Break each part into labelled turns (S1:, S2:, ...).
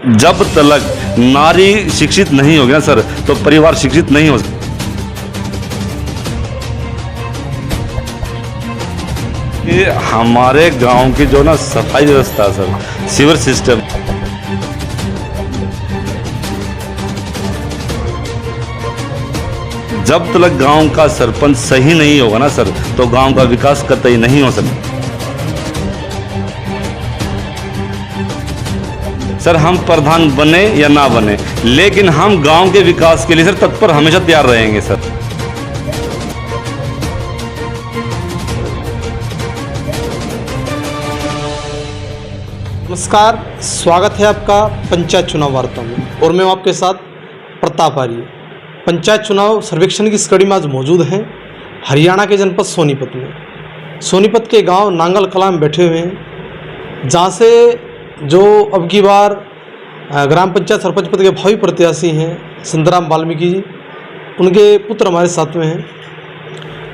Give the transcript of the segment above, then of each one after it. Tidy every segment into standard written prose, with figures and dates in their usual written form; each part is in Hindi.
S1: जब तक नारी शिक्षित नहीं होगी ना सर, तो परिवार शिक्षित नहीं हो सकता। ये हमारे गांव की जो ना सफाई व्यवस्था सर, सीवर सिस्टम, जब तक गांव का सरपंच सही नहीं होगा ना सर, तो गांव का विकास कतई नहीं हो सकता। सर हम प्रधान बने या ना बने, लेकिन हम गांव के विकास के लिए सर तत्पर हमेशा तैयार रहेंगे सर।
S2: नमस्कार, स्वागत है आपका पंचायत चुनाव वार्ता में और मैं हूं आपके साथ प्रताप आर्य। पंचायत चुनाव सर्वेक्षण की इस कड़ी में आज मौजूद हैं हरियाणा के जनपद सोनीपत में। सोनीपत के गांव नांगल कलां में बैठे हुए हैं, जहां से जो अब की बार ग्राम पंचायत सरपंच पद के भावी प्रत्याशी हैं सुंदराम वाल्मीकि जी, उनके पुत्र हमारे साथ में हैं।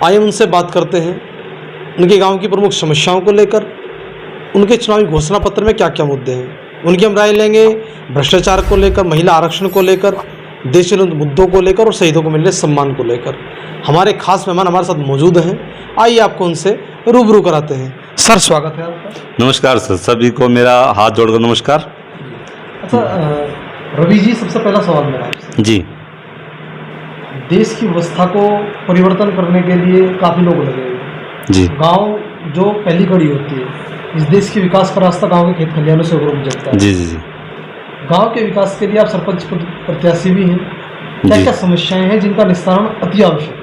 S2: आइए उनसे बात करते हैं उनके गांव की प्रमुख समस्याओं को लेकर, उनके चुनावी घोषणा पत्र में क्या क्या मुद्दे हैं, उनकी हम राय लेंगे। भ्रष्टाचार को लेकर, महिला आरक्षण को लेकर, देश मुद्दों को लेकर और शहीदों को मिल रहे सम्मान को लेकर। हमारे खास मेहमान हमारे साथ मौजूद हैं, आइए आपको उनसे रूबरू कराते हैं। सर स्वागत है आपका।
S1: नमस्कार सर, सभी को मेरा हाथ जोड़कर नमस्कार।
S2: अच्छा रवि जी, सबसे पहला सवाल मेरा आपसे,
S1: जी,
S2: देश की व्यवस्था को परिवर्तन करने के लिए काफ़ी लोग लगे हुए हैं।
S1: जी,
S2: गांव जो पहली कड़ी होती है, इस देश के विकास का रास्ता गांव के खेत खलिहानों से होकर गुजरता है।
S1: जी, जी, जी,
S2: गांव के विकास के लिए आप सरपंच प्रत्याशी भी हैं, क्या क्या समस्याएं हैं जिनका निस्तारण अति आवश्यक है?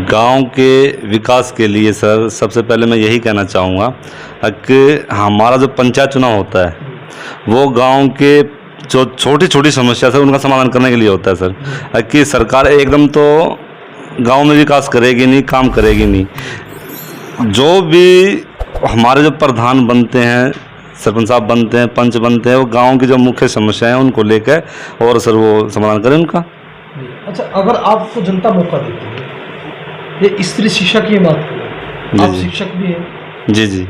S1: गांव के विकास के लिए सर सबसे पहले मैं यही कहना चाहूँगा कि हमारा जो पंचायत चुनाव होता है वो गांव के जो छोटी छोटी समस्या सर उनका समाधान करने के लिए होता है सर। कि सरकार एकदम तो गांव में विकास करेगी नहीं, काम करेगी नहीं। जो भी हमारे जो प्रधान बनते हैं, सरपंच साहब बनते हैं, पंच बनते हैं, वो गांव की जो मुख्य समस्याएं हैं उनको लेकर और सर वो समाधान करें उनका।
S2: अच्छा, अगर आपको जनता मौका देती है, ये स्त्री शिक्षा की बात करें, आप शिक्षक भी हैं।
S1: जी जी,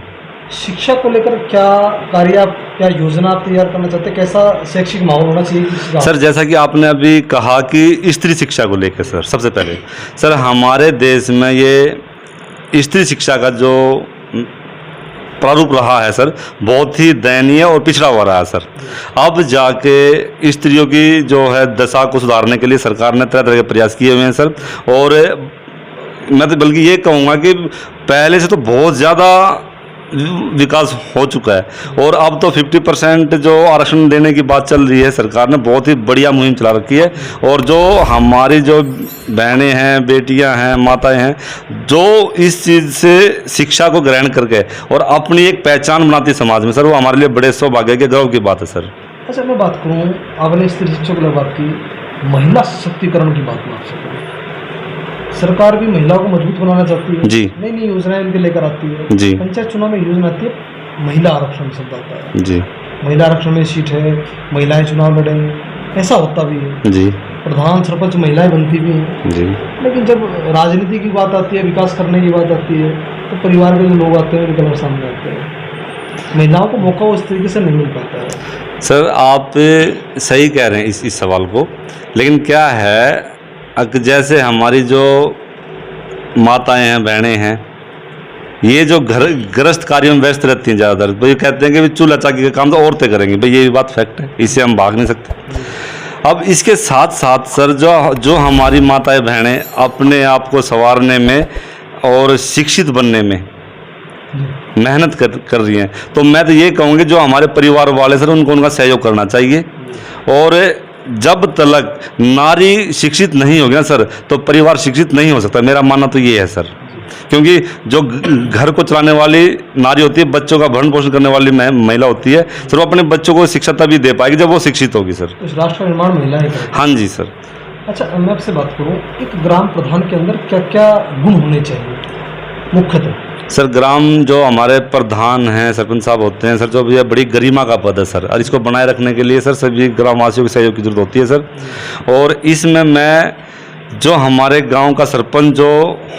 S2: शिक्षा को लेकर क्या कार्य, आप क्या योजना आप तैयार करना चाहते हैं, कैसा शैक्षिक माहौल होना चाहिए
S1: सर? जैसा कि आपने अभी कहा कि स्त्री शिक्षा को लेकर सर, सबसे पहले सर हमारे देश में ये स्त्री शिक्षा का जो प्रारूप रहा है सर, बहुत ही दयनीय और पिछड़ा हुआ रहा है सर। अब जाके स्त्रियों की जो है दशा को सुधारने के लिए सरकार ने तरह तरह के प्रयास किए हुए हैं सर। और मैं तो बल्कि ये कहूँगा कि पहले से तो बहुत ज़्यादा विकास हो चुका है। और अब तो 50% जो आरक्षण देने की बात चल रही है, सरकार ने बहुत ही बढ़िया मुहिम चला रखी है। और जो हमारी जो बहनें हैं, बेटियां हैं, माताएं हैं, जो इस चीज़ से शिक्षा को ग्रहण करके और अपनी एक पहचान बनाती समाज में सर, वो हमारे लिए बड़े सौभाग्य के गर्व की बात है सर।
S2: अच्छा, मैं बात करूँ, आपने स्त्री शिक्षा को बात की, महिला सशक्तिकरण की बात मैं आपसे करूँ। सरकार भी महिलाओं को मजबूत बनाना चाहती है,
S1: जी,
S2: नई नई योजनाएं उनके लेकर आती है।
S1: जी,
S2: पंचायत चुनाव में योजना आती है महिला आरक्षण शब्द आता है।
S1: जी,
S2: महिला आरक्षण में सीट है, महिलाएं चुनाव लड़ेंगी, ऐसा होता भी है।
S1: जी,
S2: प्रधान सरपंच महिलाएं बनती भी हैं।
S1: जी,
S2: लेकिन जब राजनीति की बात आती है, विकास करने की बात आती है, तो परिवार के जो लोग आते हैं गलत सामने आते हैं। महिलाओं को मौका उस तरीके से नहीं मिल पाता है।
S1: सर आप सही कह रहे हैं इस सवाल को, लेकिन क्या है जैसे हमारी जो माताएं हैं, बहनें हैं, ये जो घर गृहस्थ कार्यों में व्यस्त रहती हैं ज़्यादातर, तो ये कहते हैं कि चूल्हा चाकी का काम तो औरतें करेंगी। भाई ये भी बात फैक्ट है, इससे हम भाग नहीं सकते। अब इसके साथ साथ सर जो हमारी माताएं बहनें अपने आप को संवारने में और शिक्षित बनने में मेहनत कर रही हैं, तो मैं तो ये कहूँगी जो हमारे परिवार वाले सर उनको उनका सहयोग करना चाहिए। और जब तक नारी शिक्षित नहीं होगी ना सर, तो परिवार शिक्षित नहीं हो सकता। मेरा मानना तो ये है सर, क्योंकि जो घर को चलाने वाली नारी होती है, बच्चों का भरण पोषण करने वाली महिला होती है सर, वो अपने बच्चों को शिक्षा तभी दे पाएगी जब वो शिक्षित होगी सर।
S2: तो राष्ट्र का निर्माण महिलाएं करें।
S1: हाँ जी सर।
S2: अच्छा, मैं आपसे बात करूँ, एक ग्राम प्रधान के अंदर क्या क्या गुण होने चाहिए मुख्यतः? सर
S1: ग्राम जो हमारे प्रधान हैं, सरपंच साहब होते हैं सर, जो भी बड़ी गरिमा का पद है सर, और इसको बनाए रखने के लिए सर सभी ग्रामवासियों के सहयोग की जरूरत होती है सर। और इसमें मैं जो हमारे गांव का सरपंच जो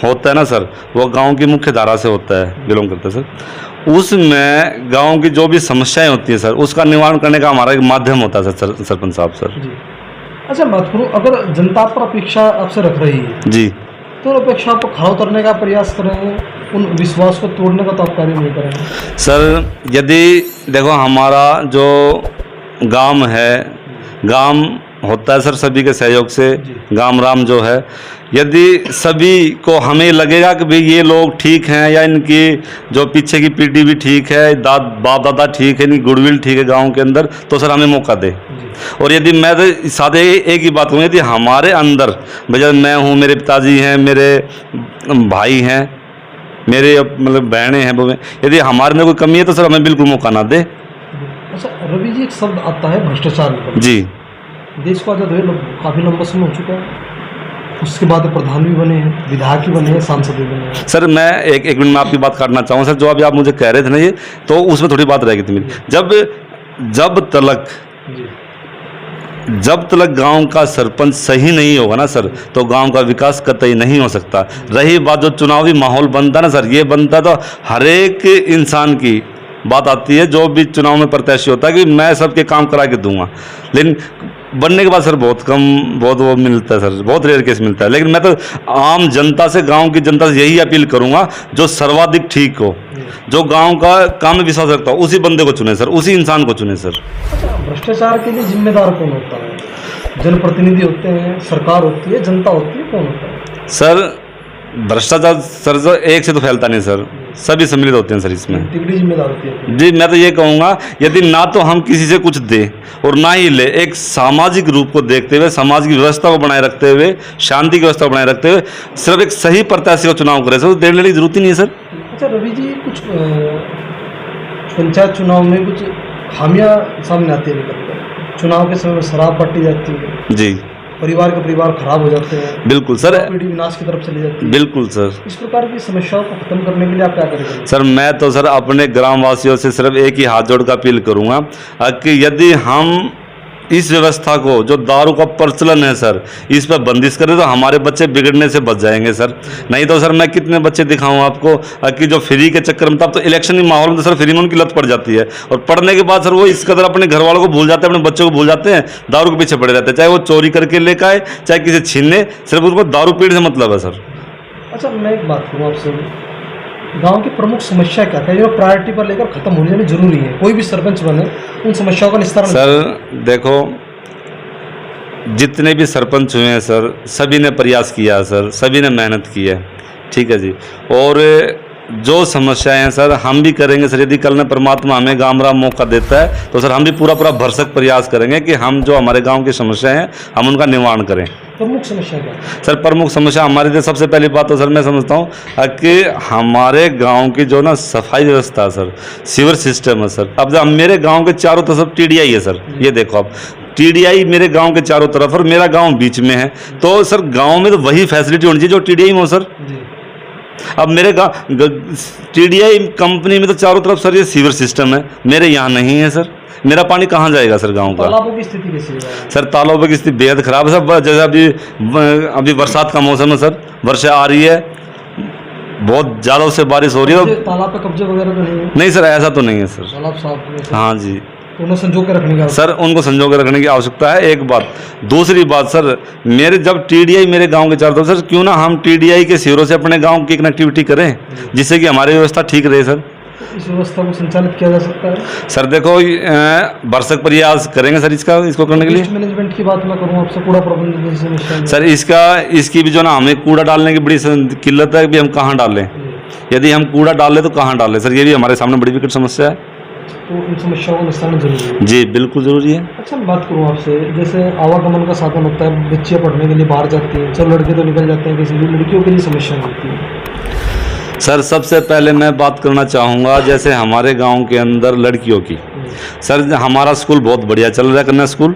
S1: होता है ना सर, वो गांव की मुख्य धारा से होता है, बिलोंग करता है सर। उसमें गांव की जो भी समस्याएं होती है सर, उसका निवारण करने का हमारा एक माध्यम होता है सर, सरपंच साहब सर।
S2: जी। अच्छा बात करूँ, अगर जनता पर अपेक्षा आपसे रख रही है
S1: जी
S2: तो अपेक्षा को खड़ा उतरने का प्रयास करेंगे, उन विश्वास को तोड़ने का तो आप कार्य नहीं करेंगे
S1: सर। यदि देखो हमारा जो गांव है, गांव होता है सर सभी के सहयोग से, गांव राम जो है, यदि सभी को हमें लगेगा कि भाई ये लोग ठीक हैं या इनकी जो पीछे की पीढ़ी भी ठीक है, बाप दादा ठीक है, इनकी गुडविल ठीक है गांव के अंदर, तो सर हमें मौका दे। और यदि मैं तो सादे एक ही बात कहूँ, यदि हमारे अंदर भैया मैं हूँ, मेरे पिताजी हैं, मेरे भाई हैं, मेरे मतलब बहनें हैं, वो यदि हमारे अंदर कोई कमी है तो सर हमें बिल्कुल मौका ना दे।
S2: अच्छा रवि जी, एक शब्द आता है भ्रष्टाचार।
S1: जी।
S2: देश को आज़ाद हुए काफ़ी लंबा समय हो चुका है, उसके बाद प्रधान भी बने हैं, विधायक भी बने हैं, सांसद भी बने हैं।
S1: सर मैं एक मिनट में आपकी बात काटना चाहूँ सर, जो अभी आप मुझे कह रहे थे ना ये, तो उसमें थोड़ी बात रह गई थी मेरी। जब तलक गांव का सरपंच सही नहीं होगा ना सर, तो गांव का विकास कतई नहीं हो सकता। रही बात जो चुनावी माहौल बनता है ना सर, ये बनता तो हर एक इंसान की बात आती है जो भी चुनाव में प्रत्याशी होता है कि मैं सबके काम करा के दूंगा, लेकिन बनने के बाद सर बहुत कम, बहुत वो मिलता है सर, बहुत रेयर केस मिलता है। लेकिन मैं तो आम जनता से, गांव की जनता से यही अपील करूंगा, जो सर्वाधिक ठीक हो, जो गांव का काम में विश्वास रखता हो, उसी बंदे को चुने सर, उसी इंसान को चुने सर।
S2: अच्छा भ्रष्टाचार के लिए जिम्मेदार कौन होता है? जनप्रतिनिधि होते हैं, सरकार होती है, जनता होती है, कौन होता है?
S1: सर भ्रष्टाचार सर जो एक से तो फैलता नहीं सर, सभी सम्मिलित होते हैं सर इसमें।
S2: तिगड़ी जिम्मेदार होती है।
S1: जी मैं तो ये कहूँगा, यदि ना तो हम किसी से कुछ दे और ना ही ले, एक सामाजिक रूप को देखते हुए, समाज की व्यवस्था को बनाए रखते हुए, शांति की व्यवस्था को बनाए रखते हुए सिर्फ एक सही प्रत्याशी का चुनाव करें सर, देर लेने की जरूरत ही नहीं है सर।
S2: अच्छा रवि जी, कुछ पंचायत चुनाव में कुछ खामियां सामने आती है निकल कर, चुनाव के समय में शराब पट्टी जाती है
S1: जी,
S2: परिवार के परिवार खराब हो जाते हैं,
S1: बिल्कुल सर,
S2: पीढ़ी विनाश की तरफ चली जाती है।
S1: बिल्कुल सर।
S2: इस प्रकार की समस्याओं को खत्म करने के लिए आप क्या करेंगे?
S1: सर मैं तो सर अपने ग्रामवासियों से सिर्फ एक ही हाथ जोड़ कर अपील करूंगा कि यदि हम इस व्यवस्था को, जो दारू का प्रचलन है सर, इस पर बंदिश करें तो हमारे बच्चे बिगड़ने से बच जाएंगे सर। नहीं तो सर मैं कितने बच्चे दिखाऊं आपको कि जो फ्री के चक्कर में, तब तो इलेक्शन के माहौल में तो सर फ्री में उनकी लत पड़ जाती है, और पढ़ने के बाद सर वो इस कदर अपने घर वालों को भूल जाते हैं, अपने बच्चों को भूल जाते हैं, दारू के पीछे पड़े रहते हैं, चाहे वो चोरी करके लेकर आए, चाहे किसी छीनने, सिर्फ उसको दारू पीने से मतलब है सर।
S2: अच्छा मैं एक बात करूँ आपसे, गांव की प्रमुख समस्या क्या है जो प्रायोरिटी पर लेकर खत्म होनी जानी जरूरी है, कोई भी सरपंच बने उन समस्याओं का निस्तारण?
S1: सर देखो, जितने भी सरपंच हुए हैं सर, सभी ने प्रयास किया है सर, सभी ने मेहनत की है, ठीक है जी। और जो समस्याएं हैं सर हम भी करेंगे सर, यदि कल में परमात्मा हमें गांव राम मौका देता है तो सर हम भी पूरा भरसक प्रयास करेंगे कि हम जो हमारे गांव की समस्याएं हैं हम उनका निवारण करें।
S2: प्रमुख समस्या क्या है?
S1: सर प्रमुख समस्या हमारी जो सबसे पहली बात तो सर मैं समझता हूँ कि हमारे गांव की जो ना सफाई व्यवस्था है सर, सीवर सिस्टम है सर। अब मेरे गांव के चारों तरफ TDI है सर, ये देखो आप, TDI मेरे गांव के चारों तरफ, और मेरा गांव बीच में है, तो सर गांव में तो वही फैसिलिटी होनी चाहिए जो TDI में हो सर। अब मेरे गाँव TDI कंपनी में तो चारों तरफ सर ये सीवर सिस्टम है, मेरे यहाँ नहीं है सर, मेरा पानी कहाँ जाएगा सर गांव का?
S2: तालाबों की स्थिति कैसी है?
S1: सर तालाबों की स्थिति बेहद खराब है सर। जैसे अभी बरसात का मौसम है सर, वर्षा आ रही है, बहुत ज़्यादा उससे बारिश हो रही है।
S2: तालाब पे कब्जे वगैरह तो नहीं है?
S1: नहीं सर ऐसा तो नहीं है सर,
S2: तालाब साफ?
S1: हाँ जी,
S2: तो उन्हें संजो के रखने का
S1: सर, उनको संजो के रखने की आवश्यकता है, एक बात। दूसरी बात सर, मेरे जब TDI मेरे गांव के चारों तरफ, सर क्यों ना हम TDI के सिरों से अपने गांव की कनेक्टिविटी करें, जिससे कि हमारी व्यवस्था ठीक रहे सर।
S2: इस व्यवस्था को संचालित किया जा सकता है
S1: सर। देखो भरसक प्रयास करेंगे सर इसको करने के लिए।
S2: मैनेजमेंट की बात मैं करूँ आपसे, कूड़ा प्रबंधन जैसी समस्या
S1: सर इसकी भी जो ना, हमें कूड़ा डालने की बड़ी किल्लत है कि हम कहाँ डालें, यदि हम कूड़ा डालें तो कहाँ डालें सर, ये भी हमारे सामने बड़ी विकट समस्या है।
S2: तो इन समस्याओं का निस्तारण जरूरी है? जी
S1: बिल्कुल ज़रूरी है।
S2: अच्छा मैं बात करूँ आपसे, जैसे आवागमन का साधन होता है, बच्चियाँ पढ़ने के लिए बाहर जाती हैं, चलो लड़के तो निकल जाते हैं, किसी भी लड़कियों के लिए समस्या होती है?
S1: सर सबसे पहले मैं बात करना चाहूँगा जैसे हमारे गांव के अंदर लड़कियों की, सर हमारा स्कूल बहुत बढ़िया चल रहा है, कन्या स्कूल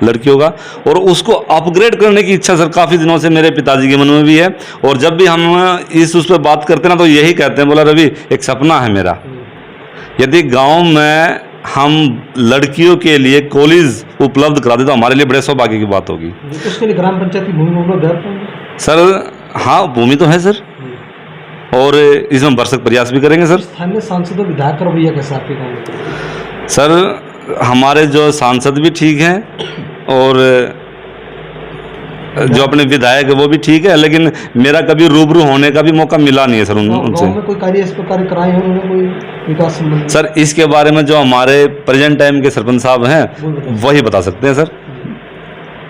S1: लड़कियों का, और उसको अपग्रेड करने की इच्छा सर काफ़ी दिनों से मेरे पिताजी के मन में भी है। और जब भी हम उस पर बात करते हैं ना, तो यही कहते हैं, बोला रवि एक सपना है मेरा, यदि गांव में हम लड़कियों के लिए कॉलेज उपलब्ध करा दे तो हमारे लिए बड़े सौभाग्य की बात होगी।
S2: उसके लिए ग्राम पंचायत की भूमि उपलब्ध है?
S1: सर हाँ, भूमि तो है सर, और इसमें भरसक प्रयास भी करेंगे सर।
S2: स्थानीय सांसद और विधायक का रवैया कैसा आपके गाँव में?
S1: सर हमारे जो सांसद भी ठीक हैं और जो अपने विधायक है वो भी ठीक है, लेकिन मेरा कभी रूबरू होने का भी मौका मिला नहीं है सर उनसे।
S2: गाँव में कोई कार्य इस प्रकार कराए हैं उन्होंने, कोई विकास संबंधी?
S1: सर इसके बारे में जो हमारे प्रेजेंट टाइम के सरपंच साहब हैं वही बता सकते हैं सर।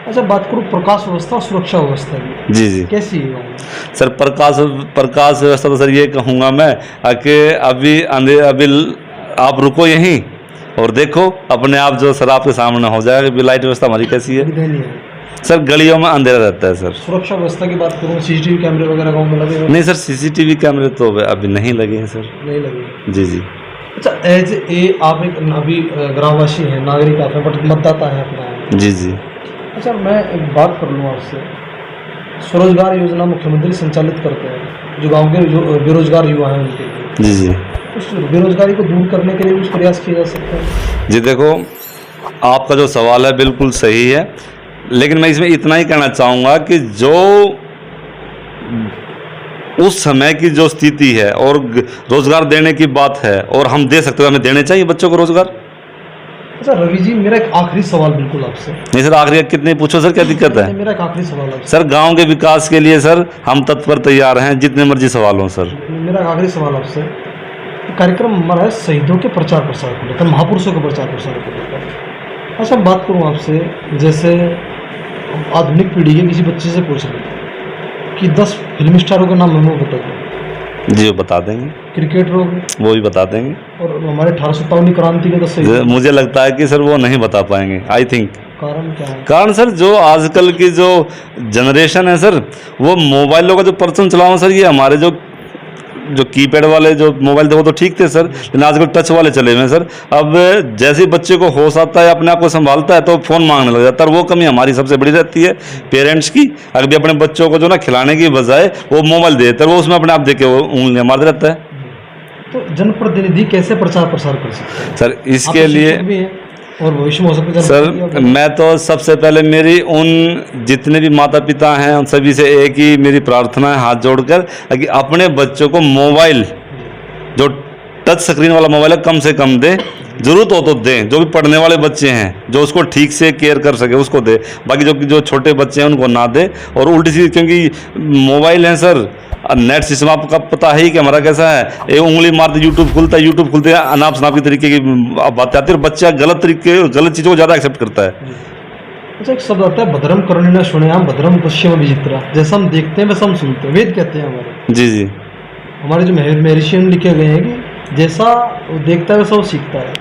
S2: अच्छा, बात करूँ प्रकाश व्यवस्था और सुरक्षा व्यवस्था की,
S1: जी
S2: कैसी है गाँव में?
S1: सर प्रकाश व्यवस्था तो सर ये कहूँगा मैं कि अभी आप रुको यहीं और देखो अपने आप जो सर आपके सामने हो जाएगा कि लाइट व्यवस्था हमारी कैसी है। सर गलियों में अंधेरा रहता है सर।
S2: सुरक्षा व्यवस्था की बात करूँ, सीसीटीवी कैमरे वगैरह गाँव में लगे?
S1: नहीं सर, सीसीटीवी कैमरे तो अभी नहीं लगे हैं सर।
S2: नहीं लगे?
S1: जी।
S2: अच्छा, एज ए आप एक अभी ग्रामवासी हैं, नागरिक आप हैं, बट मतदाता हैं अपना?
S1: जी।
S2: अच्छा, मैं एक बात कर लूँ आपसे, स्वरोजगार योजना मुख्यमंत्री संचालित करते हैं जो गांव के जो बेरोजगार युवा हैं उनके लिए।
S1: जी।
S2: उस बेरोजगारी को दूर करने के लिए कुछ प्रयास किया जा सकता है?
S1: जी देखो, आपका जो सवाल है बिल्कुल सही है, लेकिन मैं इसमें इतना ही कहना चाहूँगा कि जो उस समय की जो स्थिति है और रोज़गार देने की बात है और हम दे सकते हैं, हमें देने चाहिए बच्चों को रोज़गार।
S2: अच्छा रवि जी, मेरा एक आखिरी सवाल बिल्कुल आपसे।
S1: नहीं सर, आखिरी कितने पूछो सर, क्या दिक्कत है?
S2: मेरा एक आखिरी सवाल आपसे।
S1: सर गांव के विकास के लिए सर हम तत्पर तैयार हैं, जितने मर्जी सवाल हों सर।
S2: मेरा एक आखिरी सवाल आपसे, कार्यक्रम हमारा है शहीदों के प्रचार प्रसार को लेकर, महापुरुषों के प्रचार प्रसार को लेकर। अच्छा बात करूँ आपसे, जैसे आधुनिक पीढ़ी के किसी बच्चे से पूछ लें कि 10 फिल्म स्टारों के नाम हमें बता दें।
S1: जी वो बता देंगे।
S2: क्रिकेटरों
S1: वो भी बता देंगे।
S2: और हमारे 1857 क्रांति के 10
S1: मुझे लगता है कि सर वो नहीं बता पाएंगे, आई थिंक।
S2: कारण क्या है?
S1: कारण सर जो आजकल की जो जनरेशन है सर, वो मोबाइलों का जो परचम चलाओ सर, ये हमारे जो कीपैड वाले जो मोबाइल थे वो तो ठीक थे सर, लेकिन आजकल टच वाले चले हुए हैं सर। अब जैसे ही बच्चे को होश आता है, अपने आप को संभालता है, तो फ़ोन मांगने लग जाता है। और वो कमी हमारी सबसे बड़ी रहती है पेरेंट्स की। अगर भी अपने बच्चों को जो ना खिलाने की बजाय वो मोबाइल दे देते हैं, वो उसमें अपने आप देख के वो उंगलियां मारते रहता है।
S2: तो जनप्रतिनिधि कैसे प्रचार प्रसार कर सकते हैं
S1: सर? इसके लिए
S2: और भविष्य में हो सकता है
S1: सर, मैं तो सबसे पहले मेरी उन जितने भी माता पिता हैं उन सभी से एक ही मेरी प्रार्थना है, हाथ जोड़कर, कि अपने बच्चों को मोबाइल, जो टच स्क्रीन वाला मोबाइल है, कम से कम दे। जरूरत हो तो दें। जो भी पढ़ने वाले बच्चे हैं, जो उसको ठीक से केयर कर सके, उसको दे। बाकी जो छोटे बच्चे हैं उनको ना दे। और उल्टी सीधी, क्योंकि मोबाइल है सर, नेट सिस्टम आपका पता है ही कि हमारा कैसा है। ये उंगली मारते यूट्यूब खुलते हैं, अनाप शनाप की तरीके की बातें आती है, और बच्चा गलत चीज़ों को ज़्यादा एक्सेप्ट करता है।
S2: अच्छा, एक शब्द आता है, भद्रम कर्णेन शृणुयाम भद्रम पश्येम विचित्रा। जैसा हम देखते हैं वैसा हम सुनते हैं, वेद कहते हैं हमारे।
S1: जी।
S2: हमारे जो महर्षि लिखे गए हैं कि जैसा वो देखता है वैसा वो सीखता है।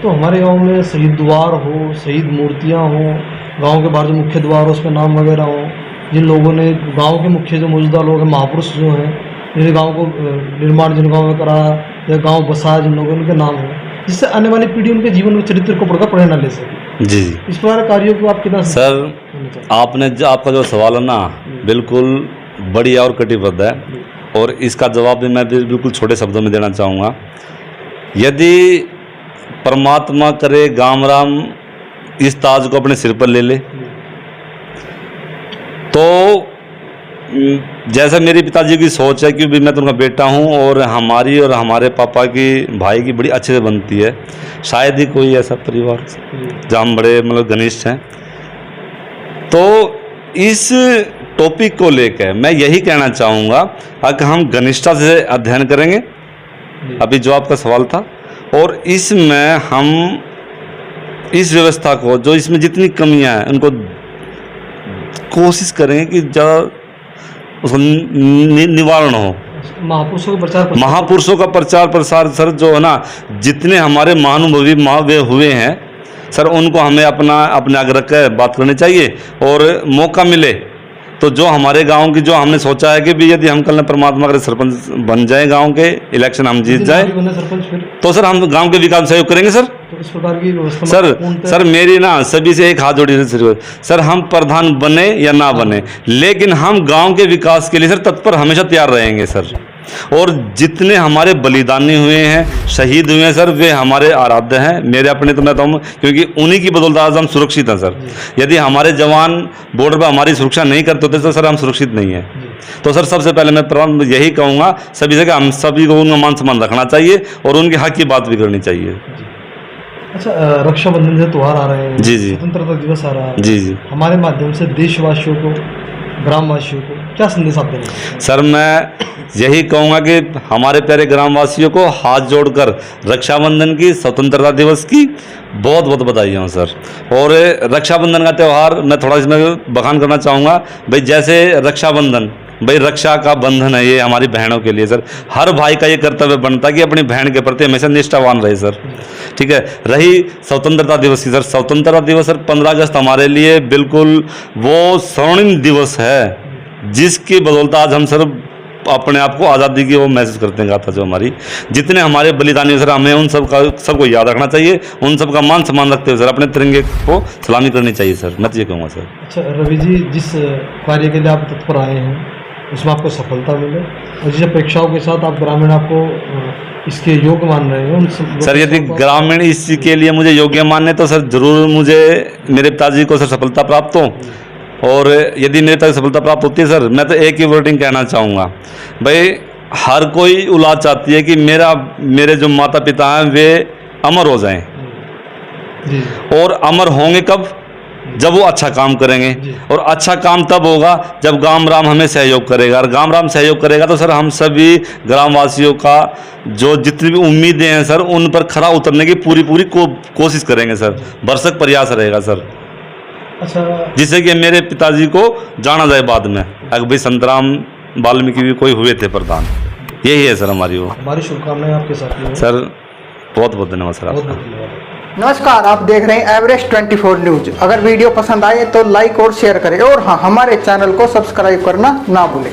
S2: तो हमारे गांव में शहीद द्वार हो, शहीद मूर्तियां हो, गांव के बाहर जो मुख्य द्वार हो उसमें नाम वगैरह हो, जिन लोगों ने गांव के मुख्य जो मौजूदा लोग हैं, महापुरुष जो हैं, जिन गांव को निर्माण जिन गाँव में कराया या गांव बसाया जिन लोगों, उनके नाम हो, जिससे आने वाली पीढ़ी उनके जीवन में चरित्र को पढ़कर प्रेरणा ले सके।
S1: जी।
S2: इस प्रकार कार्यों को आप कितना
S1: सर आपका जो सवाल है ना, बिल्कुल बढ़िया और कटिबद्ध है, और इसका जवाब भी मैं बिल्कुल छोटे शब्दों में देना चाहूँगा। यदि परमात्मा करे गाम राम इस ताज को अपने सिर पर ले ले, तो जैसा मेरे पिताजी की सोच है कि भी मैं तो उनका बेटा हूँ, और हमारे पापा की भाई की बड़ी अच्छे से बनती है। शायद ही कोई ऐसा परिवार जहाँ हम बड़े मतलब घनिष्ठ हैं। तो इस टॉपिक को लेकर मैं यही कहना चाहूँगा, अगर हम घनिष्ठता से अध्ययन करेंगे, अभी जो आपका सवाल था, और इसमें हम इस व्यवस्था को, जो इसमें जितनी कमियां हैं, उनको कोशिश करें कि ज़्यादा उसका निवारण हो। महापुरुषों का प्रचार प्रसार सर, जो है ना, जितने हमारे महानुभवी वे हुए हैं सर, उनको हमें अपने आगे रख कर बात करनी चाहिए। और मौका मिले तो जो हमारे गांव की, जो हमने सोचा है कि भी यदि हम कल परमात्मा करे सरपंच बन जाए, गांव के इलेक्शन हम जीत जाए, तो सर हम गांव के विकास में सहयोग करेंगे सर।
S2: तो इस प्रकार की व्यवस्था
S1: सर मेरी ना सभी से एक हाथ जोड़ी सर, हम प्रधान बने या ना बने, लेकिन हम गांव के विकास के लिए सर तत्पर हमेशा तैयार रहेंगे सर। और जितने हमारे बलिदानी हुए हैं, शहीद हुए हैं सर, वे हमारे आराध्य हैं। मेरे अपने तो मैं कहूँ, क्योंकि उन्हीं की बदौलत आज हम सुरक्षित हैं सर। यदि हमारे जवान बॉर्डर पर हमारी सुरक्षा नहीं करते होते तो सर हम सुरक्षित नहीं हैं। तो सर सबसे पहले मैं यही कहूँगा सभी जगह हम सभी को उनका मान सम्मान रखना चाहिए और उनके हक की बात भी करनी चाहिए।
S2: अच्छा, रक्षाबंधन से त्यौहार आ रहे हैं,
S1: जी जी
S2: स्वतंत्रता दिवस आ रहा है,
S1: जी जी।
S2: हमारे माध्यम से देशवासियों को, ग्रामवासियों को क्या संदेश आप देना चाहते हैं?
S1: सर मैं यही कहूँगा कि हमारे प्यारे ग्रामवासियों को हाथ जोड़कर रक्षाबंधन की, स्वतंत्रता दिवस की बहुत बहुत बधाई हो सर। और रक्षाबंधन का त्यौहार मैं थोड़ा इसमें बखान करना चाहूँगा भाई, जैसे रक्षाबंधन भाई रक्षा का बंधन है, ये हमारी बहनों के लिए सर। हर भाई का ये कर्तव्य बनता है कि अपनी बहन के प्रति हमेशा निष्ठावान रहे सर। ठीक है, रही स्वतंत्रता दिवस की सर, स्वतंत्रता दिवस सर 15 अगस्त हमारे लिए बिल्कुल वो स्वर्णिम दिवस है जिसकी बदौलत आज हम सर अपने आप को आज़ादी की वो महसूस करते हैं। गाथा जो हमारी जितने हमारे बलिदानी सर, हमें उन सब का सबको याद रखना चाहिए, उन सब का मान सम्मान रखते हुए सर अपने तिरंगे को सलामी करनी चाहिए सर। मैं तो ये कहूँगा सर।
S2: अच्छा रवि जी, जिस कार्य के लिए आप तत्पर आए हैं उसमें आपको सफलता मिले और जिस अपेक्षाओं के साथ आप ग्रामीण आपको इसके योग्य मान रहे हैं उन
S1: सर, यदि ग्रामीण इसके लिए मुझे योग्य माने तो सर जरूर मुझे मेरे पिताजी को सर सफलता प्राप्त हो। और यदि मेरे तक सफलता प्राप्त होती है सर, मैं तो एक ही वर्डिंग कहना चाहूँगा भाई, हर कोई औलाद चाहती है कि मेरे जो माता पिता हैं वे अमर हो जाएं। और अमर होंगे कब? जब वो अच्छा काम करेंगे। और अच्छा काम तब होगा जब गांव राम हमें सहयोग करेगा, और गांव राम सहयोग करेगा तो सर हम सभी ग्रामवासियों का जो जितनी भी उम्मीदें हैं सर उन पर खरा उतरने की पूरी कोशिश करेंगे सर। भरसक प्रयास रहेगा सर।
S2: अच्छा,
S1: जिससे कि मेरे पिताजी को जाना जाए बाद में, अगर भाई संतराम वाल्मीकि भी कोई हुए थे प्रधान। यही है सर हमारी
S2: शुभकामनाएं आपके साथ में
S1: सर। बहुत बहुत धन्यवाद सर आपका।
S3: नमस्कार, आप देख रहे हैं एवरेस्ट 24 न्यूज। अगर वीडियो पसंद आए तो लाइक और शेयर करें, और हाँ, हमारे चैनल को सब्सक्राइब करना ना भूलें।